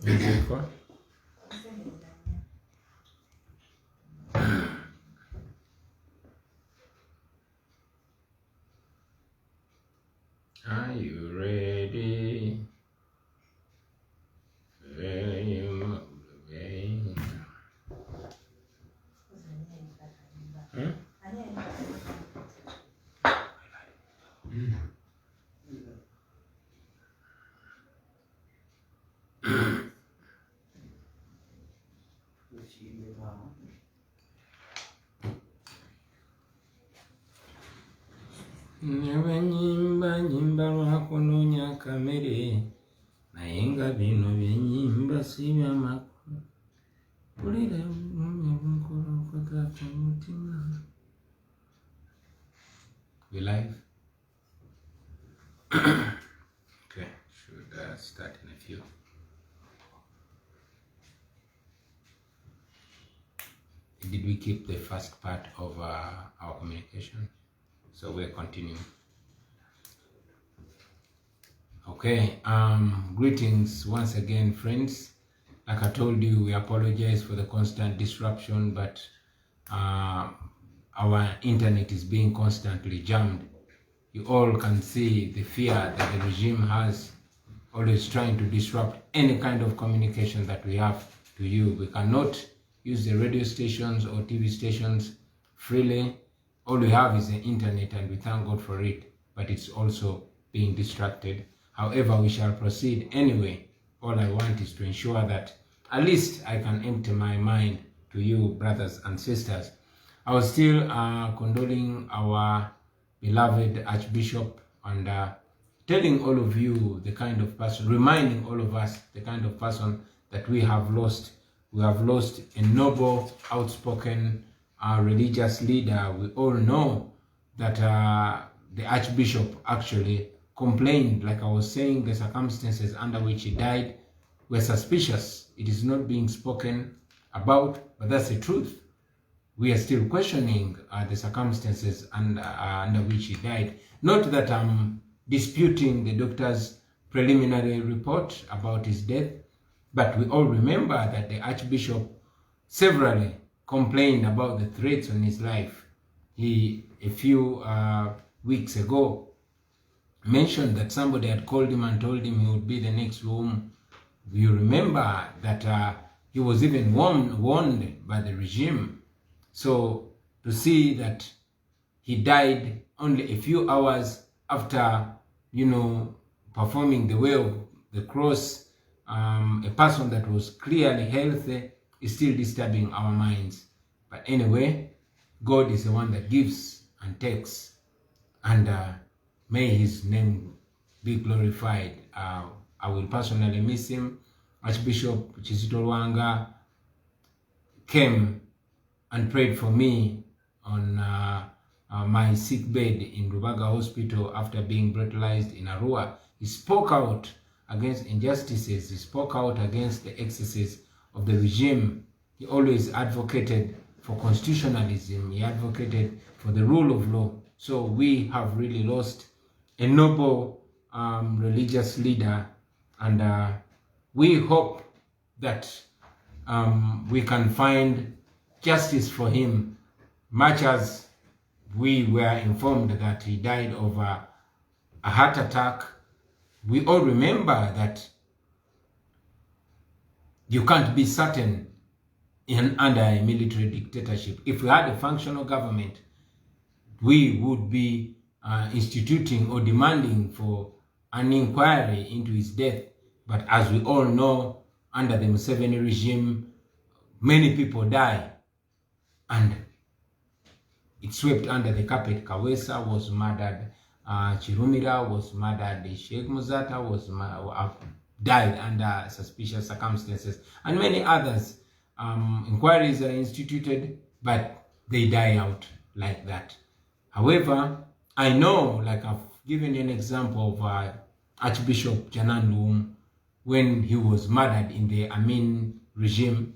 Are you ready? Nyimba nyimba lwakunoonya kamere naye nga bino byenyimba si byamakulu pulira bunkolokota ku mutima. We live? Okay, should start in a few. Did we keep the first part of our communication? So we're continuing. Okay, greetings once again, friends. Like I told you, we apologize for the constant disruption, but our internet is being constantly jammed. You all can see the fear that the regime has, always trying to disrupt any kind of communication that we have to you. We cannot use the radio stations or TV stations freely. All we have is the internet, and we thank God for it, but it's also being distracted. However, we shall proceed anyway. All I want is to ensure that at least I can empty my mind to you, brothers and sisters. I was still condoling our beloved Archbishop and telling all of you the kind of person, reminding all of us the kind of person that we have lost. We have lost a noble, outspoken, religious leader. We all know that the Archbishop actually complained, like I was saying, the circumstances under which he died were suspicious. It is not being spoken about, but that's the truth. We are still questioning the circumstances under which he died. Not that I'm disputing the doctor's preliminary report about his death, but we all remember that the Archbishop severally complained about the threats on his life. He, a few weeks ago, mentioned that somebody had called him and told him he would be the next whom. You remember that he was even warned by the regime. So to see that he died only a few hours after, performing the way of the cross, a person that was clearly healthy, is still disturbing our minds. But anyway, God is the one that gives and takes, and may his name be glorified. I will personally miss him. Archbishop Kizito Lwanga came and prayed for me on my sick bed in Rubaga Hospital after being brutalized in Arua. He spoke out against injustices. He spoke out against the excesses of the regime. He always advocated for constitutionalism. He advocated for the rule of law. So we have really lost a noble religious leader, and we hope that we can find justice for him, much as we were informed that he died of a heart attack. We all remember that you can't be certain under a military dictatorship. If we had a functional government, we would be instituting or demanding for an inquiry into his death. But as we all know, under the Museveni regime, many people die, and it swept under the carpet. Kawesa was murdered, Chirumira was murdered, Sheikh Muzata was died under suspicious circumstances, and many others. Inquiries are instituted, but they die out like that. However, I know, like I've given you an example of Archbishop Janandum, when he was murdered in the Amin regime,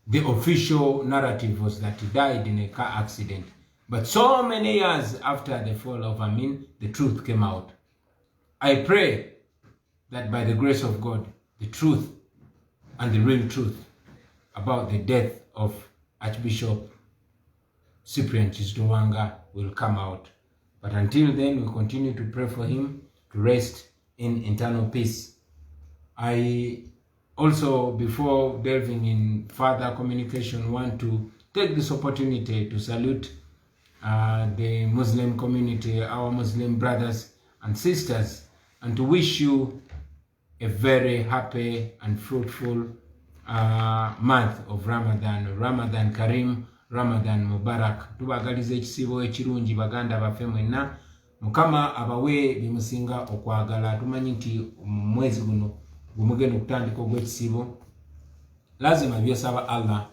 the official narrative was that he died in a car accident. But so many years after the fall of Amin, the truth came out. I pray that by the grace of God, the truth and the real truth about the death of Archbishop Cyprian Kizitowaanga will come out. But until then, we continue to pray for him to rest in eternal peace. I also, before delving in further communication, want to take this opportunity to salute the Muslim community, our Muslim brothers and sisters, and to wish you a very happy and fruitful month of Ramadan. Ramadan Karim, Ramadan Mubarak. Tubagalize ekisibo ekirungi baganda baffe mwenna. Mukama abawe bimusinga okwagala. Tumanyi nti mwezi guno gumugenda okutandika ogw'ekisibo. Lazima byosaba Allah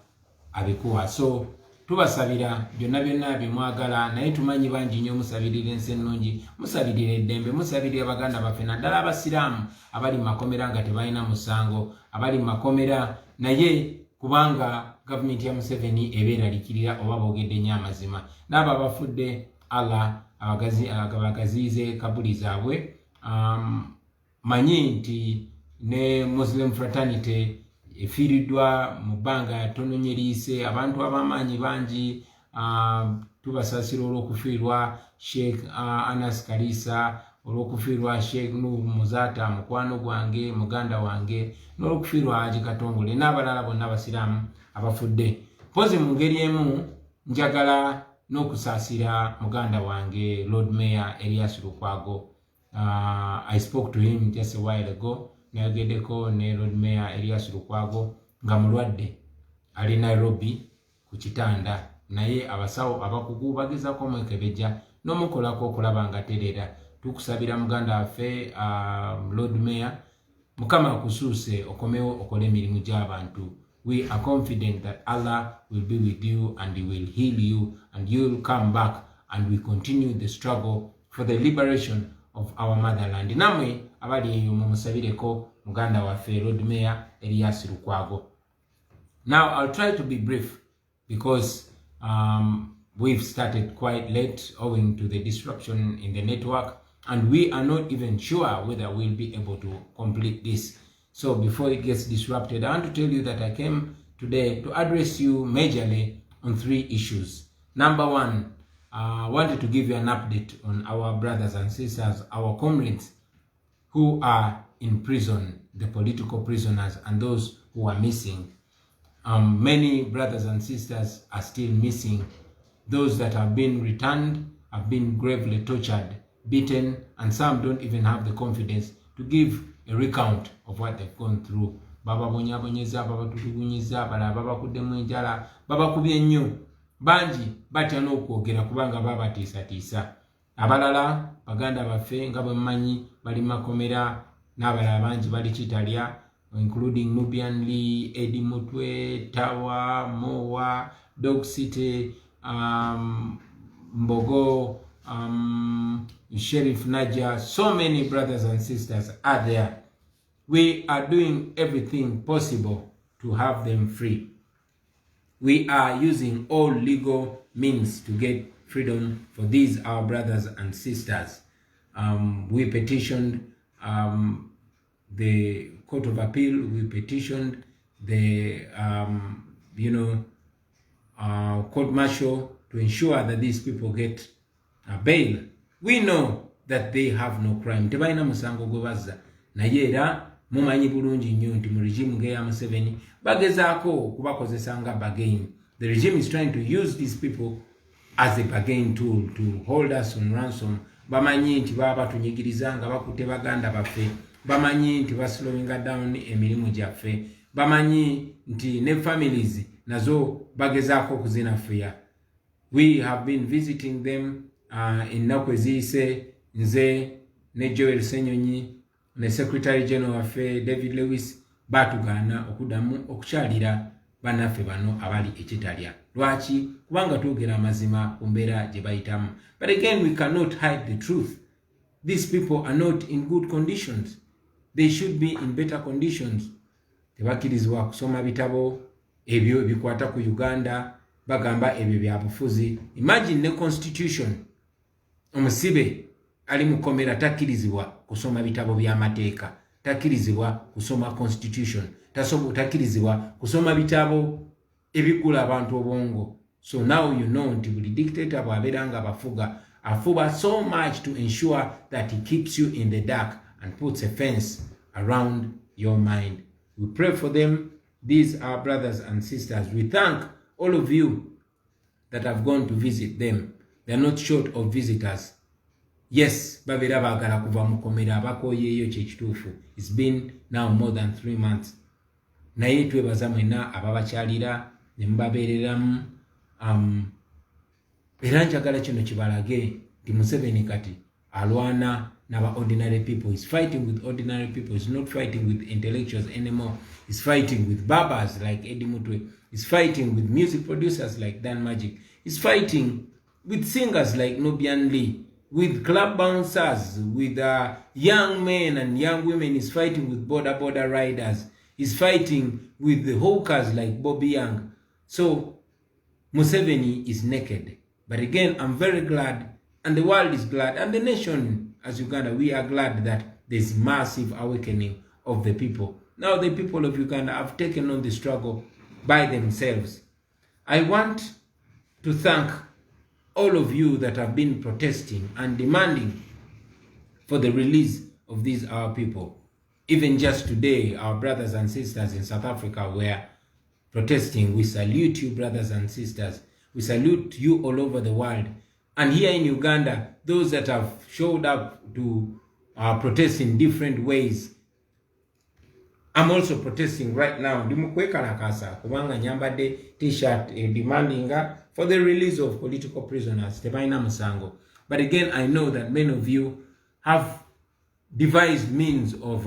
abikuwa. So tubasabira byonna byonna bimwagala, naye tumanyi bangi nnyo musabirira ensi ennungi, musabirira eddembe, musabirira baganda baffe, naddala abasiraamu abali mu makomera nga tebalina musango, abali mu makomera naye kubanga gavumenti ya Museveni ebeeralikirira oba boogedde nnyo amazima, n'abo abafudde Allah abagaziize kabuli zaabwe. Manyi nti ne Muslim fraternity efiiriddwa mu bbanga ttono nnyo eriise, abantu ab'amaanyi bangi. Tubasaasira olw'okufiirwa Sheikh Anas Kalisa, olw'okufiirwa Sheikh Nuhu Muzata mukwano gwange, muganda wange, n'olw'okufiirwa Haji Katongole n'abalala bonna abasiraamu abafudde. Mpozi mu ngeri emu njagala n'okusaasira muganda wange Lord Mayor Elias Lukwago. I spoke to him just a while ago. Nayogeddeko ne Lord Mayor Elias Lukwago nga mulwadde ali Nairobi ku kitanda, naye abasawo abakugu bagezaako omwekebejja n'omukolako okulaba nga terera. Tukusabira muganda waffe Lord Mayor, Mukama akusuuse okomewo okole emirimu gy'abantu. We are confident that Allah will be with you and He will heal you and you will come back and we continue the struggle for the liberation of our motherland. Namwe abali eyo mumusabireko muganda waffe Lord Mayor Elias Lukwago. Now I'll try to be brief because we've started quite late owing to the disruption in the network and we are not even sure whether we'll be able to complete this. So before it gets disrupted, I want to tell you that I came today to address you majorly on 3 issues. Number 1, I wanted to give you an update on our brothers and sisters, our comrades who are in prison, the political prisoners and those who are missing. Many brothers and sisters are still missing. Those that have been returned have been gravely tortured, beaten, and some don't even have the confidence to give a recount of what they've gone through. Baba bonyabonyeza, baba tutuguniza, baba kudemu enjala, baba kubye nnyo. Banji batya n'okwogera kubanga baba tiisa. Abalala baganda baffe nga bwe mmanyi bali makomera, n'abalala bangi bali Kitalya, including Nubian Lee, Eddie Mutwe, Tawa, Mowa, Dog City, Mbogo, Sheriff Naja. So many brothers and sisters are there. We are doing everything possible to have them free. We are using all legal means to get freedom for these our brothers and sisters. We petitioned the Court of Appeal. We petitioned the court martial to ensure that these people get bail. We know that they have no crime. Tebalina musango gwe bazza. Naye era mumanyi bulungi nnyo nti mu regime ng'eya Museveni bagezaako kubakozesa nga bargain. The regime is trying to use these people as a bargain tool to hold us on ransom. Bamanyi nti baba batunyigiriza nga bakutte baganda baffe. Bamanyi nti baslowinga down emirimu gyaffe. Bamanyi nti ne families nazo bagezaako okuzinafuya. We have been visiting them ennaku eziyise, nze ne Joel Senyonyi ne Secretary General waffe David Lewis batugana okudamu okukyalira banaffe bano abali ekitalya. Lwaki? Kubanga twogera amazima ku mbeera gye bayitamu. But again, we cannot hide the truth. These people are not in good conditions. They should be in better conditions. Tebakirizibwa kusoma bitabo ebyo bikwata ku Uganda, bagamba ebyo bya bufuzi. Imagine the constitution. Omusibe ali mukomera takirizibwa kusoma bitabo by'amateeka, takirizibwa kusoma constitution, takirizibwa kusoma bitabo ebigula abantu obwongo. So now you know nti buli dictator bw'abeera nga afuba so much to ensure that he keeps you in the dark and puts a fence around your mind. We pray for them. These are brothers and sisters. We thank all of you that have gone to visit them. They are not short of visitors. Yes, babeera baagala kuva mu komera abakoyeeyo kyekituufu. It's been now more than 3 months. Naye twebaza mwena ababakyalira ne mubabeereramu. Era njagala kino kibalage nti Museveni kati alwana n'aba ordinary people. He's fighting with ordinary people. He's not fighting with intellectuals anymore. He's fighting with babas like Eddie Mutwe. He's fighting with music producers like Dan Magic. He's fighting with singers like Nubian Lee, with club bouncers, with young men and young women. He's fighting with border riders. He's fighting with the hawkers like Bobi Young. So Museveni is naked. But again, I'm very glad, and the world is glad, and the nation as Uganda, we are glad that there's massive awakening of the people. Now the people of Uganda have taken on the struggle by themselves. I want to thank all of you that have been protesting and demanding for the release of these our people. Even just today, our brothers and sisters in South Africa were protesting. We salute you, brothers and sisters. We salute you all over the world. And here in Uganda, those that have showed up to protest in different ways. I'm also protesting right now. Ndimukwekarakasa kubanga nyambadde t-shirt demanding for the release of political prisoners. Tebaina musango. But again, I know that many of you have devised means of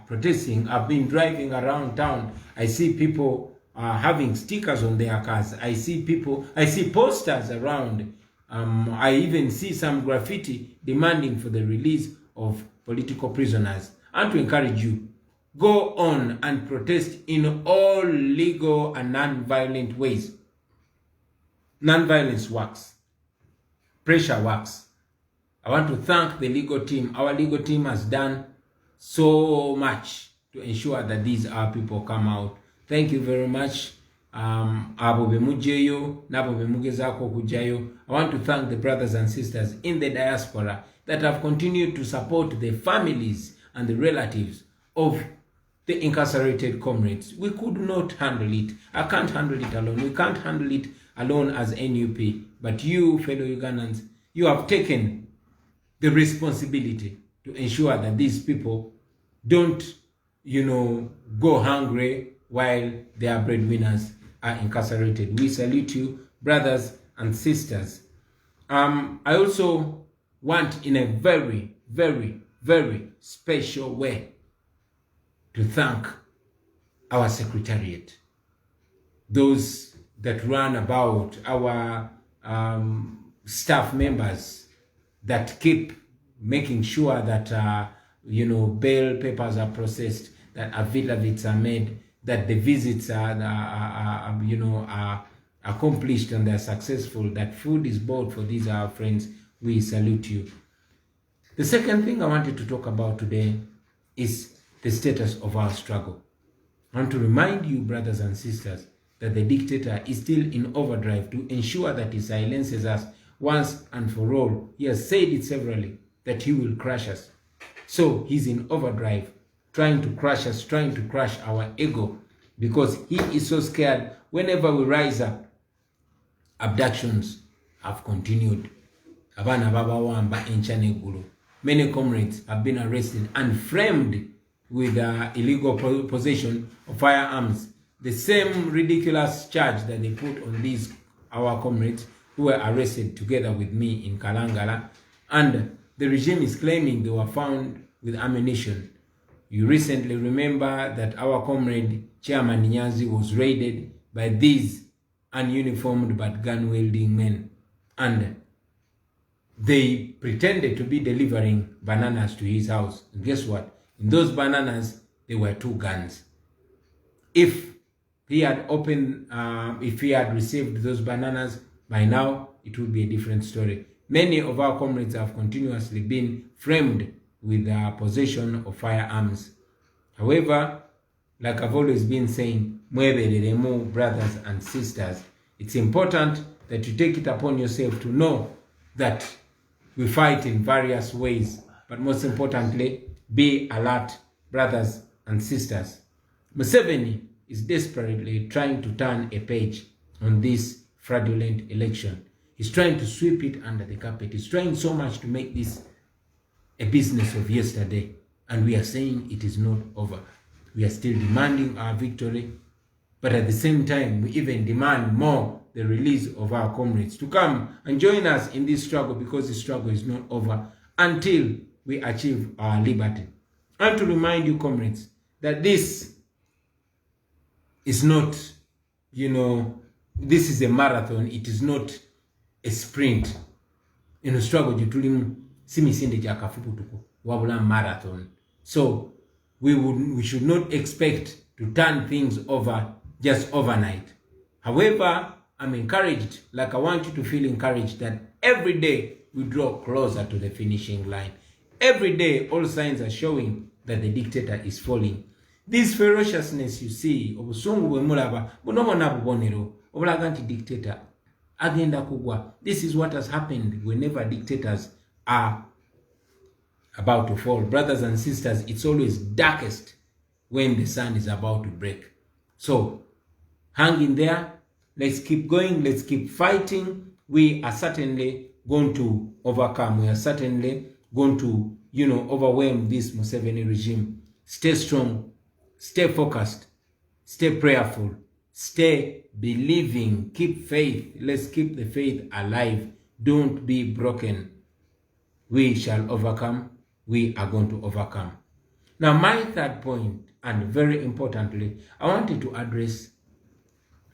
protesting. I've been driving around town. I see people having stickers on their cars. I see posters around. I even see some graffiti demanding for the release of political prisoners. And to encourage you, go on and protest in all legal and non-violent ways. Non-violence works. Pressure works. I want to thank the legal team. Our legal team has done so much to ensure that these our people come out. Thank you very much. I want to thank the brothers and sisters in the diaspora that have continued to support the families and the relatives of the incarcerated comrades. We could not handle it. I can't handle it alone. We can't handle it alone as NUP. But you, fellow Ugandans, you have taken the responsibility to ensure that these people don't, go hungry while their breadwinners are incarcerated. We salute you, brothers and sisters. I also want, in a very, very, very special way, to thank our secretariat, those that run about, our staff members that keep making sure that bail papers are processed, that affidavits are made, that the visits are accomplished and they're successful, that food is bought for these our friends. We salute you. The second thing I wanted to talk about today is the status of our struggle. I want to remind you, brothers and sisters, that the dictator is still in overdrive to ensure that he silences us once and for all. He has said it severally that he will crush us. So he's in overdrive, trying to crush us, trying to crush our ego, because he is so scared. Whenever we rise up, abductions have continued. Many comrades have been arrested and framed with illegal possession of firearms. The same ridiculous charge that they put on these our comrades who were arrested together with me in Kalangala, and the regime is claiming they were found with ammunition. You recently remember that our comrade Chairman Nyanzi was raided by these ununiformed but gun-wielding men, and they pretended to be delivering bananas to his house. And guess what? In those bananas, there were 2 guns. If he had if he had received those bananas, by now it would be a different story. Many of our comrades have continuously been framed with possession of firearms. However, like I've always been saying, mwebereremu, brothers and sisters, it's important that you take it upon yourself to know that we fight in various ways, but most importantly, be alert, brothers and sisters. Museveni is desperately trying to turn a page on this fraudulent election. He's trying to sweep it under the carpet. He's trying so much to make this a business of yesterday, and we are saying it is not over. We are still demanding our victory, but at the same time, we even demand more the release of our comrades to come and join us in this struggle, because the struggle is not over until we achieve our liberty. And to remind you, comrades, that this is not, this is a marathon. It is not a sprint. In a struggle, jutulimu simisinde jakafuputuko wabula marathon. So we should not expect to turn things over just overnight. However, I'm encouraged, like I want you to feel encouraged, that every day we draw closer to the finishing line. Every day, all signs are showing that the dictator is falling. This ferociousness you see, obusungu bwemulaba, bunobona bubonero, obulaga nti dictator agenda kugwa. This is what has happened whenever dictators are about to fall. Brothers and sisters, it's always darkest when the sun is about to break. So, hang in there. Let's keep going. Let's keep fighting. We are certainly going to overcome. We are certainly going to, overwhelm this Museveni regime. Stay strong. Stay focused. Stay prayerful. Stay believing. Keep faith. Let's keep the faith alive. Don't be broken. We shall overcome. We are going to overcome. Now, my third point, and very importantly, I wanted to address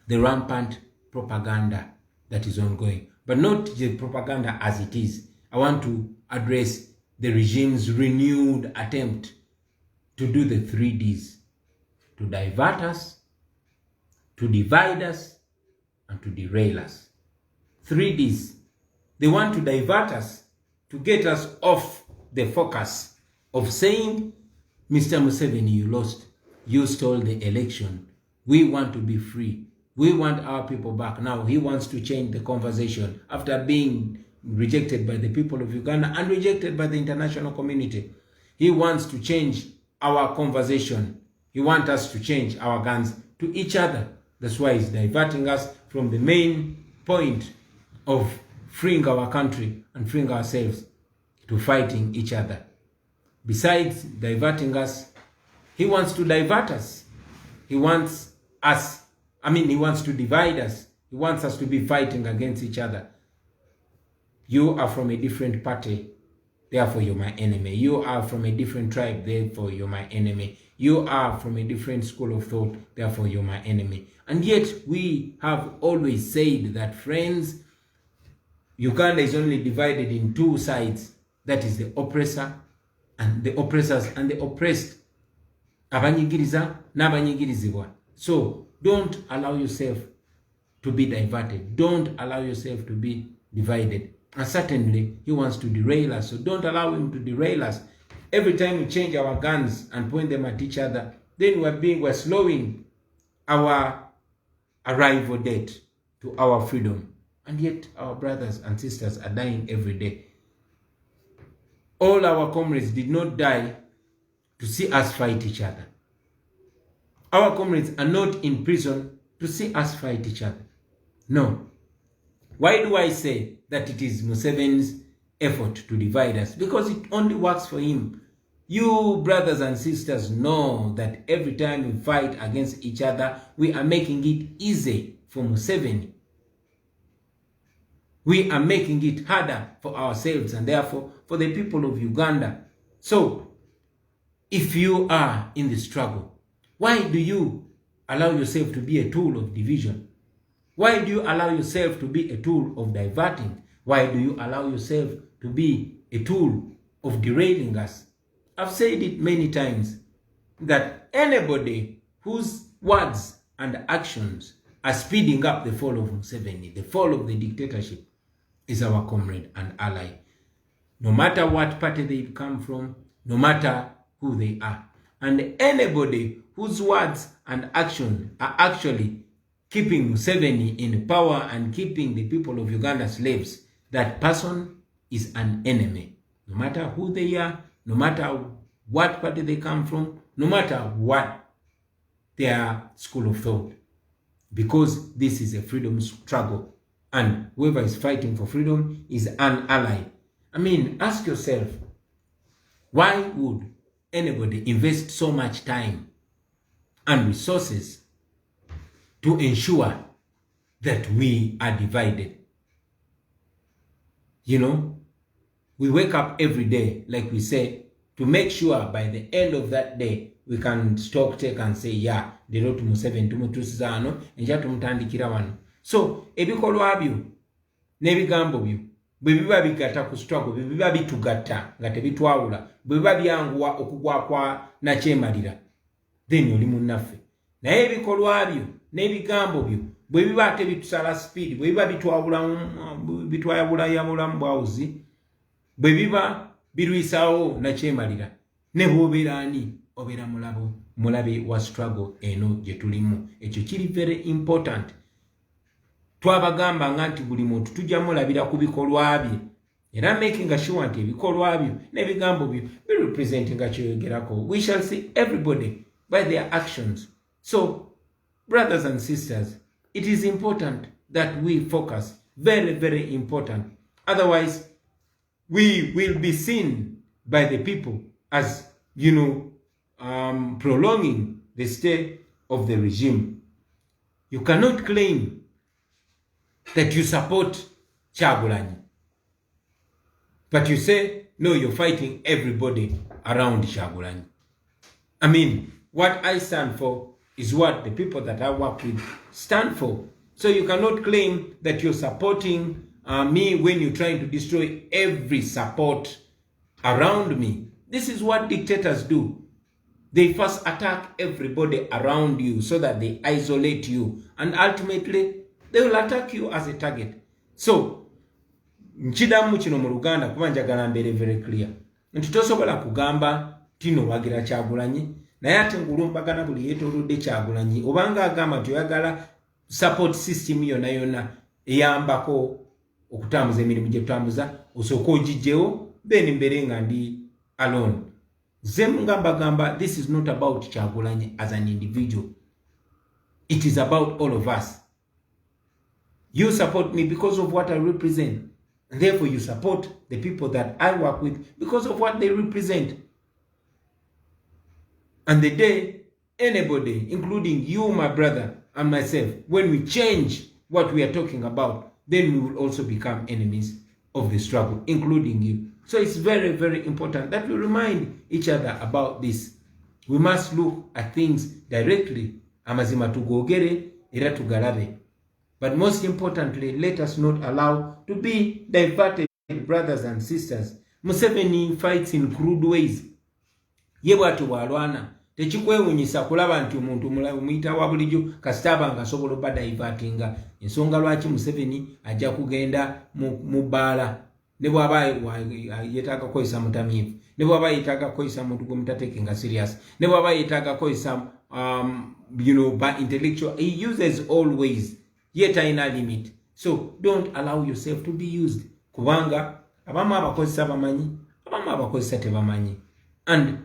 the rampant propaganda that is ongoing, but not the propaganda as it is. I want to address the regime's renewed attempt to do the 3 Ds: to divert us, to divide us, and to derail us. 3 Ds. They want to divert us, to get us off the focus of saying, Mr. Museveni, you lost. You stole the election. We want to be free. We want our people back. Now he wants to change the conversation after being rejected by the people of Uganda and rejected by the international community. He wants to change our conversation. He wants us to change our guns to each other. That's why he's diverting us from the main point of freeing our country and freeing ourselves to fighting each other. Besides diverting us, he wants to divert us. He wants to divide us. He wants us to be fighting against each other. You are from a different party, therefore you're my enemy. You are from a different tribe, therefore you're my enemy. You are from a different school of thought, therefore you're my enemy. And yet we have always said that, friends, Uganda is only divided in 2 sides. That is the oppressor and the oppressors and the oppressed. Abanyigiriza n'abanyigirizibwa. So don't allow yourself to be diverted. Don't allow yourself to be divided. And certainly he wants to derail us. So don't allow him to derail us. Every time we change our guns and point them at each other, then we're slowing our arrival date to our freedom. And yet our brothers and sisters are dying every day. All our comrades did not die to see us fight each other. Our comrades are not in prison to see us fight each other. No. Why do I say that it is Museveni's effort to divide us? Because it only works for him. You brothers and sisters know that every time we fight against each other, we are making it easy for Museveni. We are making it harder for ourselves and therefore for the people of Uganda. So, if you are in the struggle, why do you allow yourself to be a tool of division? Why do you allow yourself to be a tool of diverting? Why do you allow yourself to be a tool of derailing us? I've said it many times that anybody whose words and actions are speeding up the fall of Museveni, the fall of the dictatorship, is our comrade and ally. No matter what party they come from, no matter who they are. And anybody whose words and action are actually keeping Museveni in power and keeping the people of Uganda slaves, that person is an enemy. No matter who they are, no matter what party they come from, no matter what their school of thought. Because this is a freedom struggle. And whoever is fighting for freedom is an ally. I mean, ask yourself, why would anybody invest so much time and resources to ensure that we are divided? You know, we wake up every day, like we say, to make sure by the end of that day, we can stock take and say, yeah, the road to Museveni tumutusiza ano, enja tumutandikira wano. So, ebikolwa byo, n'ebigambo byo, bwe biba bigatta ku struggle, bwe biba bitugatta nga tebitwawula, bwe biba byanguwa okugwa kwa nakyemalira, then oli munnaffe. Naye ebikolwa byo, n'ebigambo byo, bwe biba tebitusala speed, bwe biba bitwayabulamu bwawuzi, bwe biba birwisawo nakyemalira, ne bw'obeera ani obeera mulabe wa struggle eno gye tulimu. Ekyo kiri very important. Twabagamba nga nti buli muntu tujja mulabira ku bikolwa bye, era making sure nti ebikolwa byo n'ebigambo byo representing nga kyoyogerako. We shall see everybody by their actions. So, brothers and sisters, it is important that we focus. Very, very important. Otherwise, we will be seen by the people as, you know, prolonging the stay of the regime. You cannot claim that you support Kyagulanyi, but you say, no, you're fighting everybody around Kyagulanyi. I mean, what I stand for is what the people that I work with stand for. So you cannot claim that you're supporting me when you're trying to destroy every support around me. This is what dictators do. They first attack everybody around you so that they isolate you. And ultimately, they will attack you as a target. So, nchidamu kino mu Uganda kuba njagala mbeere very clear. Nti tosobola kugamba tino wagira Kyagulanyi, naye ate ngulumbagana buli yeetoolodde Kyagulanyi, obanga agamba nti oyagala support system yonna eyambako okutambuza emirimu gye tutambuza, osooka ogijjewo, then mbeere nga ndi alone. Gamba, this is not about Kyagulanyi as an individual. It is about all of us. You support me because of what I represent. And therefore you support the people that I work with because of what they represent. And the day anybody, including you, my brother, and myself, when we change what we are talking about, then we will also become enemies of the struggle, including you. So it's very, very important that we remind each other about this. We must look at things directly. Amazima tugogere, era tugalabe. But most importantly, let us not allow to be diverted, brothers and sisters. Museveni fights in crude ways. Yebwatu walwana. Tekikwewunyisa kulaba nti omuntu muyita wa bulijjo kasitaba nga asobola obba divertinga. Ensonga lwaki Museveni ajja kugenda mu bbaala ne bw'aba yeetaaga kukozesa mutamiivu, ne bw'aba yeetaaga kukozesa muntu gwe mutateekenga serious, ne bw'aba yeetaaga kukozesa by intellectual. He uses all ways, yet talina limit. So don't allow yourself to be used. Kubanga abamu abakozesa bamanyi, abamu abakozesa tebamanyi. And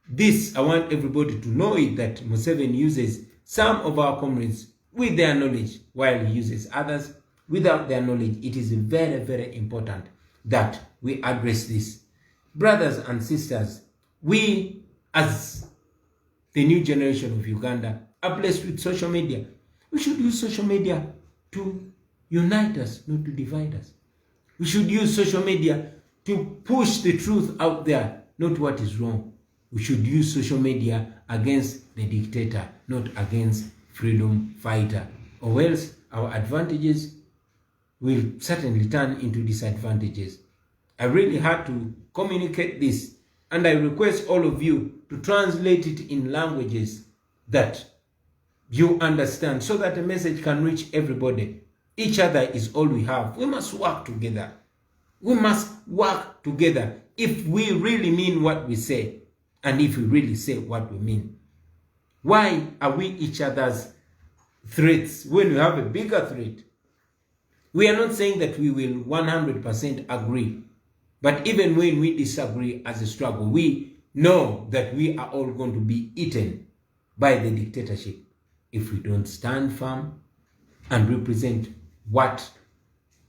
this, I want everybody to know it, that Museveni uses some of our comrades with their knowledge, while he uses others without their knowledge. It is very, very important that we address this. Brothers and sisters, we as the new generation of Uganda are blessed with social media. We should use social media to unite us, not to divide us. We should use social media to push the truth out there, not what is wrong. We should use social media against the dictator, not against freedom fighter. Or else our advantages will certainly turn into disadvantages. I really had to communicate this, and I request all of you to translate it in languages that you understand so that the message can reach everybody. Each other is all we have. We must work together. We must work together if we really mean what we say. and if we really say what we mean. Why are we each other's threats when we have a bigger threat? We are not saying that we will 100% agree, but even when we disagree as a struggle, we know that we are all going to be eaten by the dictatorship if we don't stand firm and represent what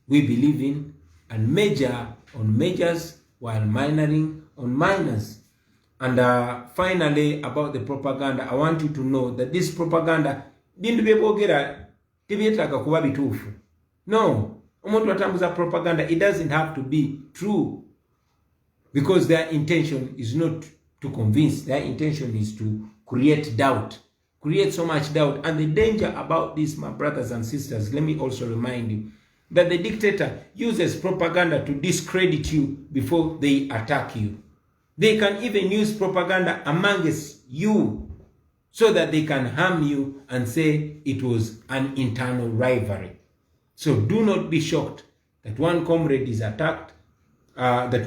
we believe in and major on majors while minoring on minors. And finally, about the propaganda, I want you to know that this propaganda bintu byebogera tebyetaaga kuba bituufu. No, omuntu atambuza propaganda, it doesn't have to be true, because their intention is not to convince. Their intention is to create doubt, create so much doubt. And the danger about this, my brothers and sisters, let me also remind you that the dictator uses propaganda to discredit you before they attack you. They can even use propaganda amongst you so that they can harm you and say it was an internal rivalry. So do not be shocked that one comrade is attacked, that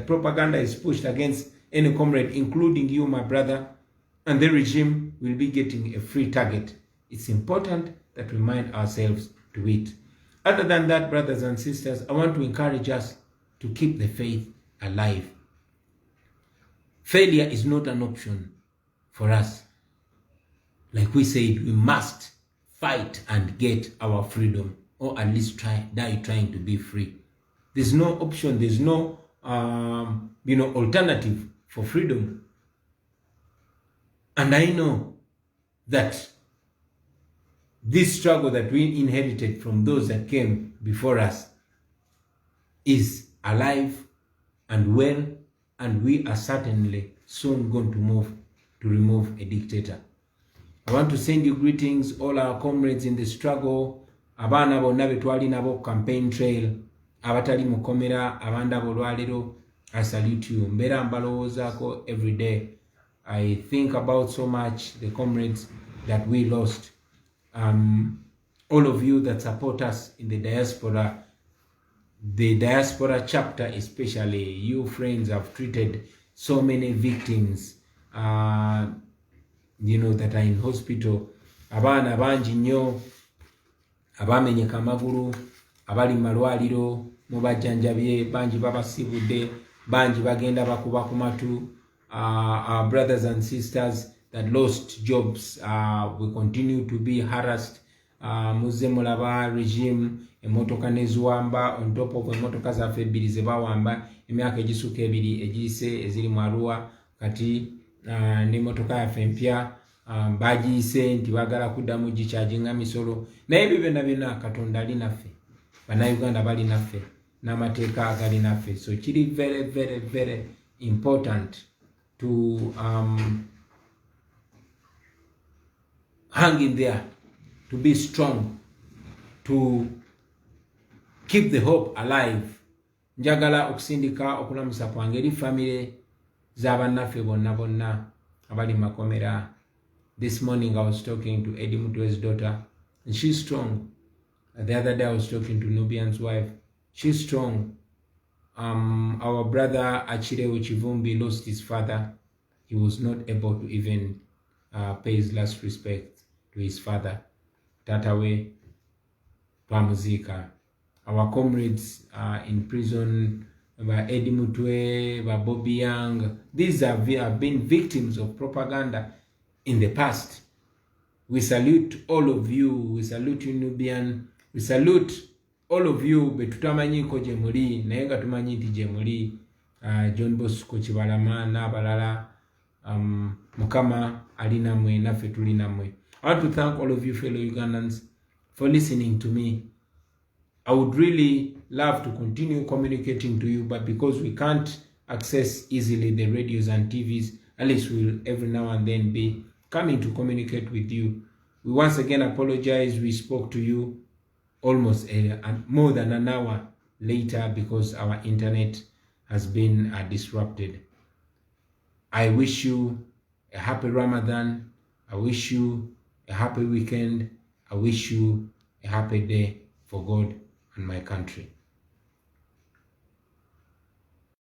propaganda is pushed against any comrade, including you, my brother, and the regime will be getting a free target. It's important that we remind ourselves to it. Other than that, brothers and sisters, I want to encourage us to keep the faith alive. Failure is not an option for us. Like we said, we must fight and get our freedom, or at least die trying to be free. There's no option, there's no alternative for freedom. And I know that this struggle that we inherited from those that came before us is alive and well, and we are certainly soon going to remove a dictator. I want to send you greetings, all our comrades in the struggle, abana bonna betwali nabo campaign trail, abatali mukomera, abanda bolwaliro. I salute you. Mbera mbalowoozako every day. I think about so much the comrades that we lost. All of you that support us in the diaspora chapter, especially you friends, have treated so many victims, that are in hospital. Abana bangi nnyo abamenyeka amagulu, abali malwaliro mubajjanjabye, bangi babasibudde, bangi bagenda bakuba ku matu. Our brothers and sisters that lost jobs, we continue to be harassed. Muze mulaba regime emotoka neziwamba on top of emotoka zaffe ebbiri ze bawamba emyaka egisuka ebiri egiyise eziri mu Arua, kati n'emotoka yaffe empya bagiyise nti bagala kuddamu gikyajinga misolo. Naye ebyo byonna Katonda ali naffe, bannayuganda bali naffe, n'amateeka agali naffe. So kiri very, very, very important to hang in there, to be strong, to keep the hope alive. Njagala okusindika okulamusa kwange eri family z'abannaffe bonna abali makomera. This morning I was talking to Eddie Mutwe's daughter, and she's strong. The other day I was talking to Nubian's wife. She's strong. Our brother Achireo Chivumbi lost his father. He was not able to even pay his last respect to his father. Tatawe Pamuzika. Our comrades in prison, Eddie Mutwe, Bobi Young, these have been victims of propaganda in the past. We salute all of you. We salute you, Nubian. We salute all of you. Betutamanyi ko jemuli, naye nga tumanyi nti jemuli. John Bosco Kibalama n'abalala. Mukama ali namwe, naffe tuli namwe. I want to thank all of you fellow Ugandans for listening to me. I would really love to continue communicating to you, but because we can't access easily the radios and TVs, at least we'll every now and then be coming to communicate with you. We once again apologize. We spoke to you almost more than an hour later because our internet has been disrupted. I wish you a happy Ramadan. I wish you a happy weekend. I wish you a happy day for God and my country.